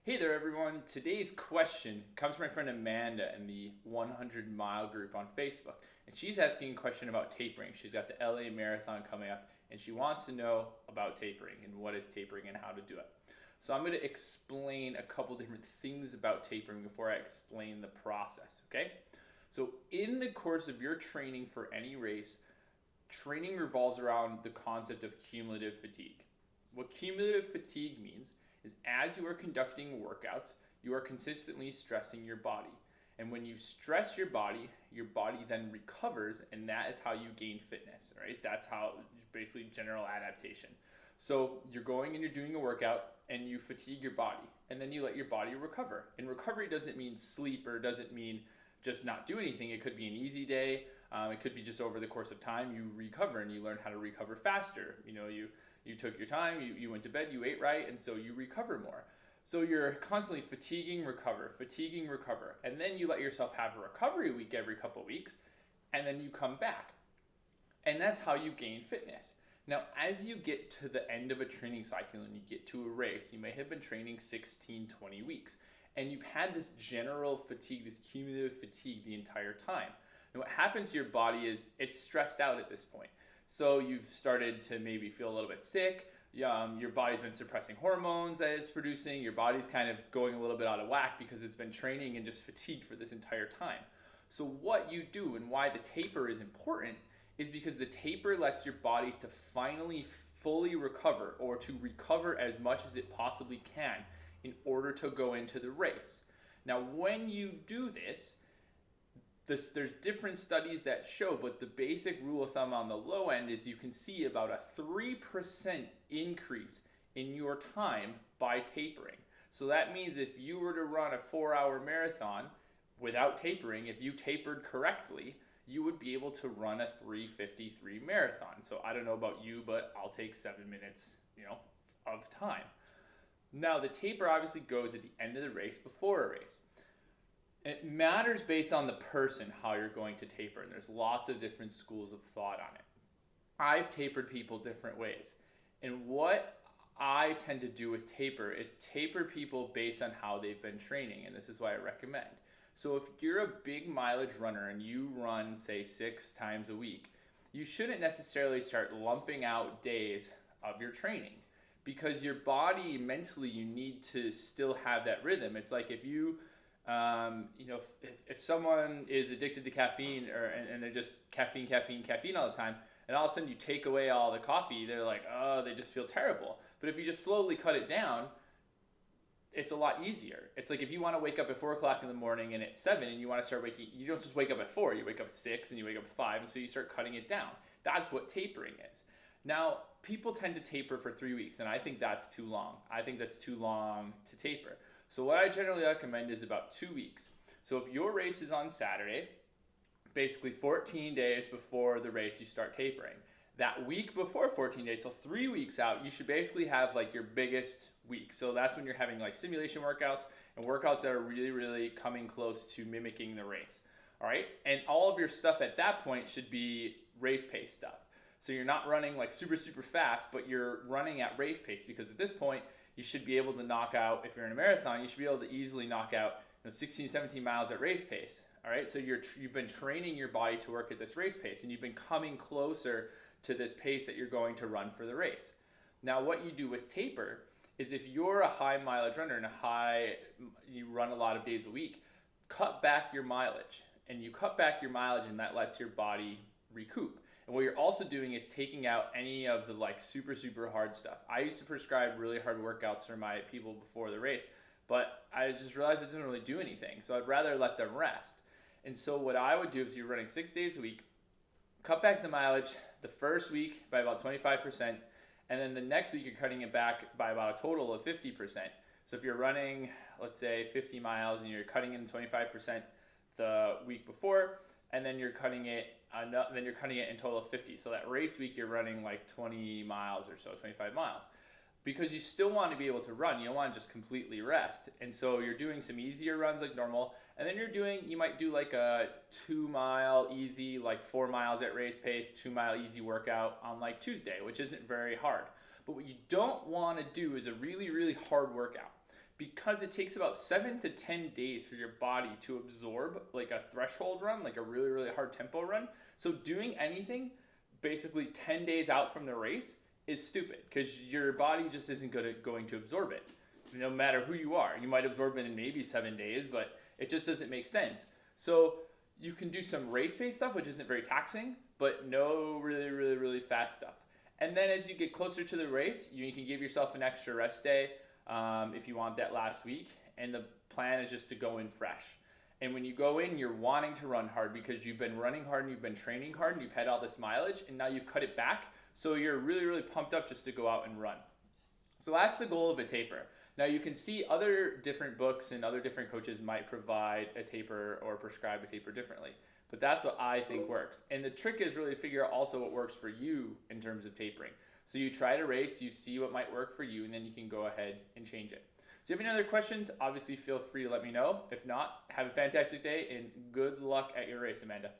Hey there, everyone. Today's question comes from my friend Amanda in the 100 Mile group on Facebook. And she's asking a question about tapering. She's got the LA Marathon coming up, and she wants to know about tapering and what is tapering and how to do it. So I'm going to explain a couple different things about tapering before I explain the process, okay? So in the course of your training for any race, training revolves around the concept of cumulative fatigue. What cumulative fatigue means is as you are conducting workouts, you are consistently stressing your body. And when you stress your body then recovers, and that is how you gain fitness, right? That's how basically general adaptation. So you're going and you're doing a workout and you fatigue your body, and then you let your body recover. And recovery doesn't mean sleep or doesn't mean just not do anything. It could be an easy day. It could be just over the course of time you recover and you learn how to recover faster. You took your time, you went to bed, you ate right, and so you recover more. So you're constantly fatiguing, recover, and then you let yourself have a recovery week every couple of weeks, and then you come back. And that's how you gain fitness. Now, as you get to the end of a training cycle and you get to a race, you may have been training 16, 20 weeks, and you've had this general fatigue, this cumulative fatigue the entire time. And what happens to your body is it's stressed out at this point. So you've started to maybe feel a little bit sick. Your body's been suppressing hormones that it's producing. Your body's kind of going a little bit out of whack because it's been training and just fatigued for this entire time. So what you do and why the taper is important is because the taper lets your body to finally fully recover, or to recover as much as it possibly can in order to go into the race. Now, when you do this, there's different studies that show, but the basic rule of thumb on the low end is you can see about a 3% increase in your time by tapering. So that means if you were to run a 4-hour marathon without tapering, if you tapered correctly, you would be able to run a 3:53 marathon. So I don't know about you, but I'll take 7 minutes, of time. Now the taper obviously goes at the end of the race, before a race. It matters based on the person how you're going to taper, and there's lots of different schools of thought on it. I've tapered people different ways, and what I tend to do with taper is taper people based on how they've been training, and this is why I recommend. So if you're a big mileage runner and you run, say, 6 times a week, you shouldn't necessarily start lumping out days of your training, because your body, mentally, you need to still have that rhythm. It's like if you if someone is addicted to caffeine and they're just caffeine all the time, and all of a sudden you take away all the coffee, they're like, oh, they just feel terrible. But if you just slowly cut it down, it's a lot easier. It's like if you want to wake up at 4 o'clock in the morning and it's 7 and you want to start waking, you don't just wake up at 4, you wake up at 6 and you wake up at 5, and so you start cutting it down. That's what tapering is. Now, people tend to taper for 3 weeks, and I think that's too long. I think that's too long to taper. So what I generally recommend is about 2 weeks. So if your race is on Saturday, basically 14 days before the race, you start tapering. That week before 14 days, so 3 weeks out, you should basically have like your biggest week. So that's when you're having like simulation workouts and workouts that are really, really coming close to mimicking the race. All right. And all of your stuff at that point should be race pace stuff. So you're not running like super, super fast, but you're running at race pace, because at this point, you should be able to knock out, if you're in a marathon, you should be able to easily knock out 16, 17 miles at race pace. All right, so you've been training your body to work at this race pace, and you've been coming closer to this pace that you're going to run for the race. Now, what you do with taper is, if you're a high mileage runner and you run a lot of days a week, cut back your mileage. And you cut back your mileage, and that lets your body recoup. And what you're also doing is taking out any of the like super, super hard stuff. I used to prescribe really hard workouts for my people before the race, but I just realized it doesn't really do anything. So I'd rather let them rest. And so what I would do is, you're running 6 days a week, cut back the mileage the first week by about 25%, and then the next week you're cutting it back by about a total of 50%. So if you're running, let's say 50 miles, and you're cutting in 25% the week before, and then you're cutting it in total of 50. So that race week you're running like 20 miles or so, 25 miles. Because you still want to be able to run. You don't want to just completely rest. And so you're doing some easier runs like normal. And then you might do like a 2-mile easy, like 4 miles at race pace, 2-mile easy workout on like Tuesday, which isn't very hard. But what you don't want to do is a really, really hard workout. because it takes about 7 to 10 days for your body to absorb like a threshold run, like a really, really hard tempo run. So doing anything basically 10 days out from the race is stupid because your body just isn't going to absorb it. No matter who you are, you might absorb it in maybe 7 days, but it just doesn't make sense. So you can do some race-based stuff, which isn't very taxing, but no really, really, really fast stuff. And then as you get closer to the race, you can give yourself an extra rest day if you want that last week. And the plan is just to go in fresh. And when you go in, you're wanting to run hard because you've been running hard and you've been training hard and you've had all this mileage and now you've cut it back. So you're really, really pumped up just to go out and run. So that's the goal of a taper. Now you can see other different books and other different coaches might provide a taper or prescribe a taper differently. But that's what I think works. And the trick is really to figure out also what works for you in terms of tapering. So you try to race, you see what might work for you, and then you can go ahead and change it. So if you have any other questions, obviously feel free to let me know. If not, have a fantastic day and good luck at your race, Amanda.